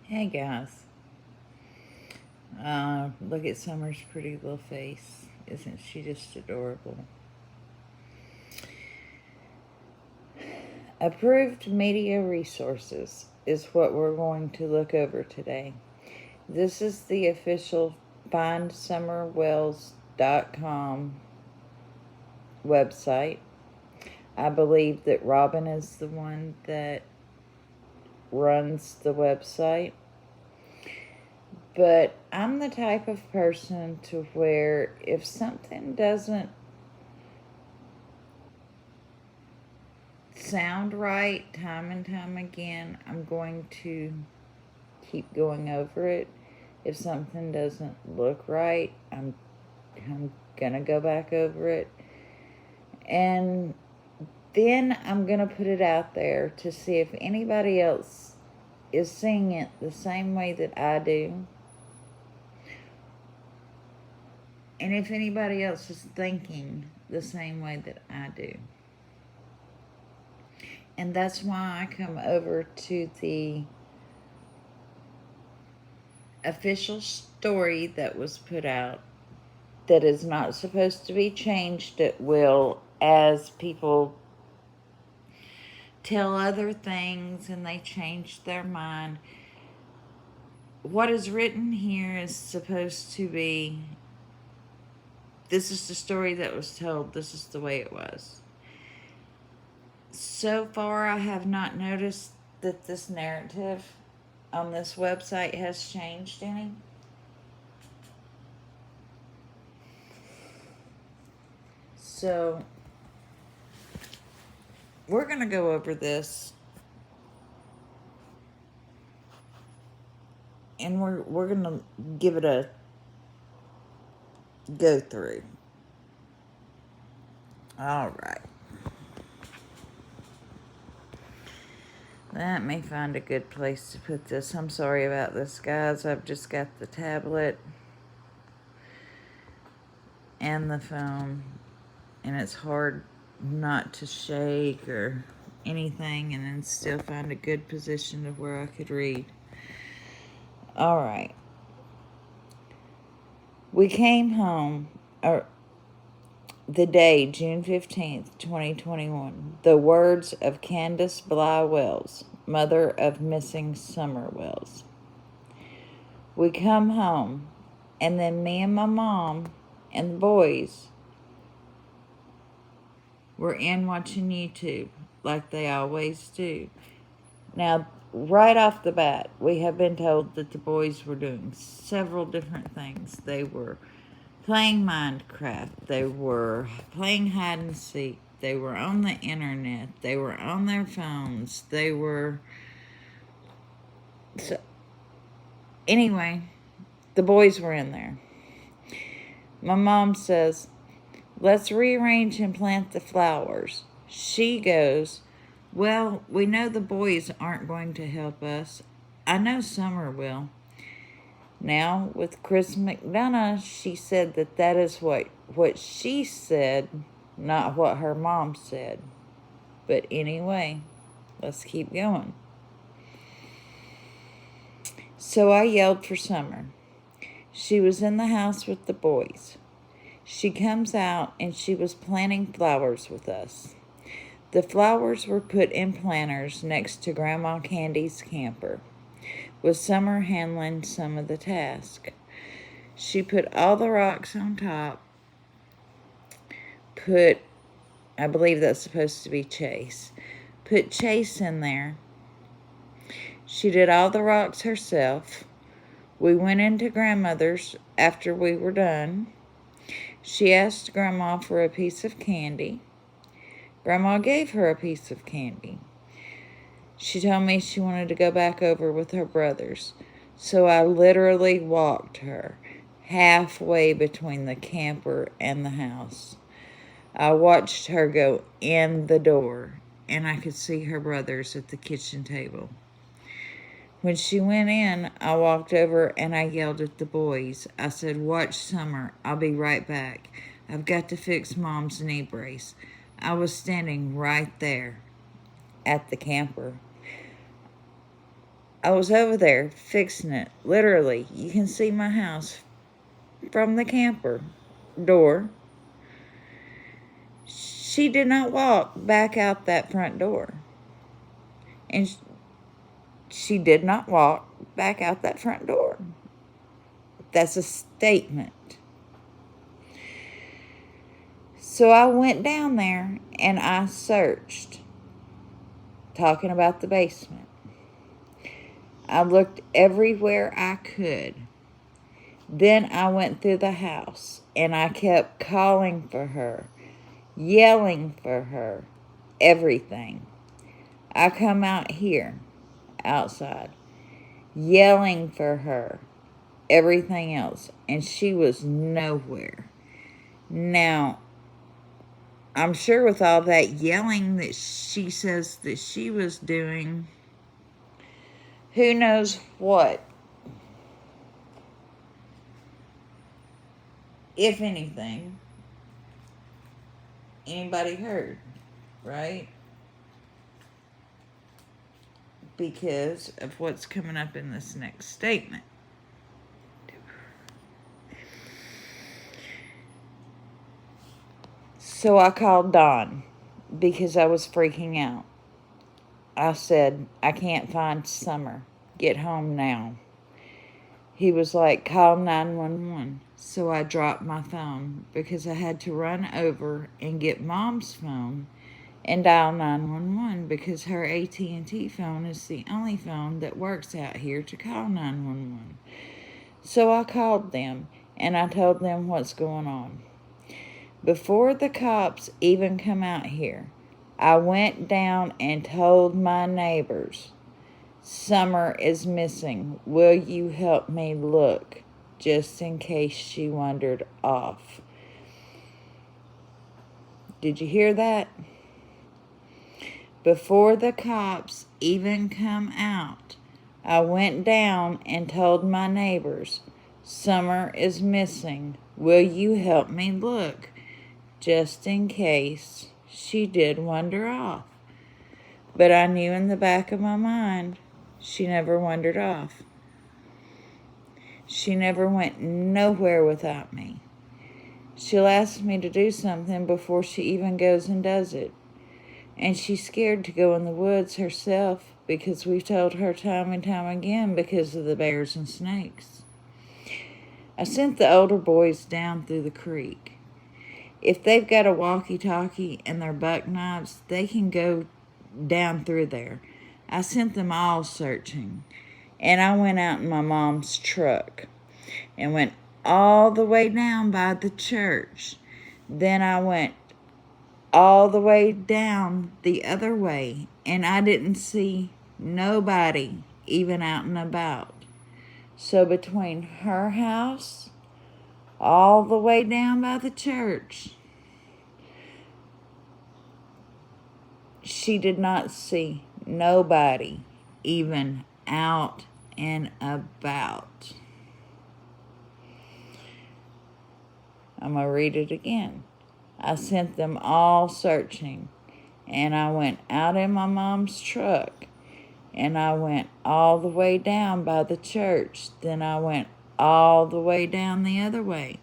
Hey guys, look at Summer's pretty little face. Isn't she just adorable? Approved media resources is what we're going to look over today. This is the official findsummerwells.com website. I believe that Robin is the one that runs the website. But I'm the type of person to where if something doesn't sound right time and time again, I'm going to keep going over it. If something doesn't look right, I'm gonna go back over it. And then I'm gonna put it out there to see if anybody else is seeing it the same way that I do. And if anybody else is thinking the same way that I do. And that's why I come over to the official story that was put out that is not supposed to be changed at will as people tell other things and they change their mind. What is written here is supposed to be this is the story that was told, this is the way it was. So far, I have not noticed that this narrative on this website has changed any. So, we're going to go over this and we're going to give it a go through. All right. Let me find a good place to put this. I'm sorry about this, guys. I've just got the tablet and the phone, and it's hard not to shake or anything and then still find a good position of where I could read. All right. We came home the day, June 15th, 2021. The words of Candace Bly Wells, mother of missing Summer Wells. We come home, and then me and my mom and the boys were in watching YouTube like they always do. Now, right off the bat, we have been told that the boys were doing several different things. They were playing Minecraft, they were playing hide and seek, they were on the internet, they were on their phones, they were. So, anyway, the boys were in there. My mom says, let's rearrange and plant the flowers. She goes, well, we know the boys aren't going to help us. I know Summer will. Now, with Chris McDonough, she said that is what she said, not what her mom said. But anyway, let's keep going. So I yelled for Summer. She was in the house with the boys. She comes out and she was planting flowers with us. The flowers were put in planters next to Grandma Candy's camper, with Summer handling some of the task. She put all the rocks on top, I believe that's supposed to be Chase, put Chase in there. She did all the rocks herself. We went into Grandmother's after we were done. She asked Grandma for a piece of candy. Grandma gave her a piece of candy. She told me she wanted to go back over with her brothers, so I literally walked her halfway between the camper and the house. I watched her go in the door, and I could see her brothers at the kitchen table. When she went in, I walked over and I yelled at the boys. I said, watch Summer. I'll be right back. I've got to fix Mom's knee brace. I was standing right there at the camper. I was over there fixing it. Literally, you can see my house from the camper door. She did not walk back out that front door. And she did not walk back out that front door. That's a statement. So I went down there and I searched, talking about the basement. I looked everywhere I could. Then I went through the house and I kept calling for her, yelling for her, everything. I come out here, outside, yelling for her, everything else, and she was nowhere. Now, I'm sure with all that yelling that she says that she was doing, who knows what, if anything, anybody heard, right? Because of what's coming up in this next statement. So I called Don because I was freaking out. I said, I can't find Summer. Get home now. He was like, call 911. So I dropped my phone because I had to run over and get Mom's phone and dial 911 because her AT&T phone is the only phone that works out here to call 911. So I called them and I told them what's going on. Before the cops even come out here, I went down and told my neighbors, Summer is missing. Will you help me look? Just in case she wandered off. Did you hear that? Before the cops even come out, I went down and told my neighbors, Summer is missing. Will you help me look? Just in case she did wander off. But I knew in the back of my mind, she never wandered off. She never went nowhere without me. She'll ask me to do something before she even goes and does it. And she's scared to go in the woods herself because we've told her time and time again because of the bears and snakes. I sent the older boys down through the creek. If they've got a walkie-talkie and their buck knives, they can go down through there. I sent them all searching. And I went out in my mom's truck and went all the way down by the church. Then I went all the way down the other way, and I didn't see nobody even out and about. So between her house, all the way down by the church, she did not see nobody even out and about. I'm going to read it again. I sent them all searching, and I went out in my mom's truck, and I went all the way down by the church. Then I went all the way down the other way,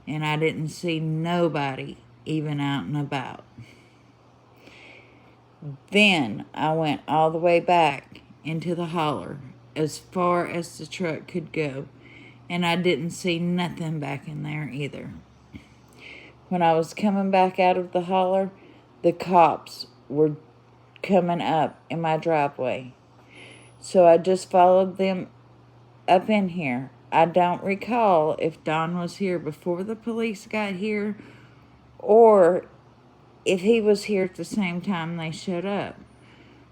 and I didn't see nobody even out and about. Then I went all the way back into the holler as far as the truck could go, and I didn't see nothing back in there either. When I was coming back out of the holler, the cops were coming up in my driveway. So I just followed them up in here. I don't recall if Don was here before the police got here or if he was here at the same time they showed up.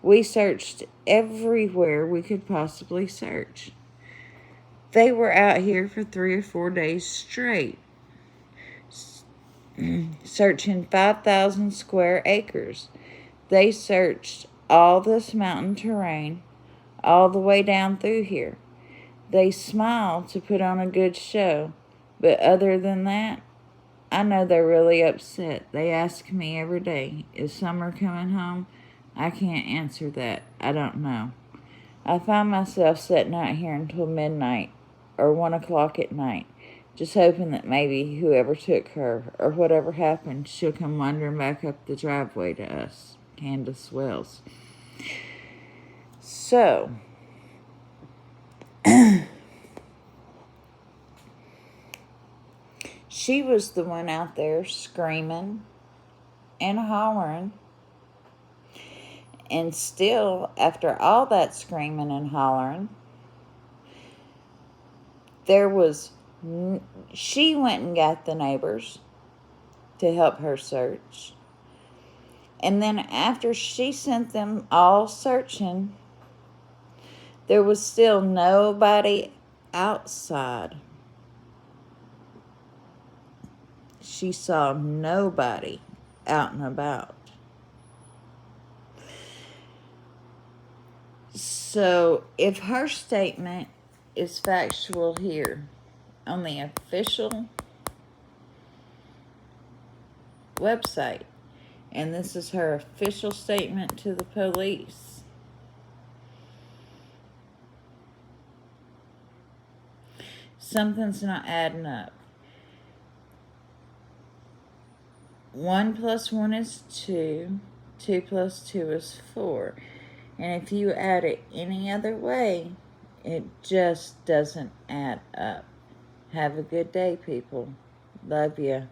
We searched everywhere we could possibly search. They were out here for 3 or 4 days straight, searching 5,000 square acres. They searched all this mountain terrain all the way down through here. They smile to put on a good show, but other than that, I know they're really upset. They ask me every day, is Summer coming home? I can't answer that. I don't know. I find myself sitting out here until midnight or 1 o'clock at night, just hoping that maybe whoever took her or whatever happened, she'll come wandering back up the driveway to us. Candace Wells. So, she was the one out there screaming and hollering. And still, after all that screaming and hollering, she went and got the neighbors to help her search. And then after she sent them all searching, there was still nobody outside. She saw nobody out and about. So if her statement is factual here on the official website, and this is her official statement to the police, something's not adding up. 1 + 1 is 2. 2 + 2 is 4. And if you add it any other way, it just doesn't add up. Have a good day, people. Love ya.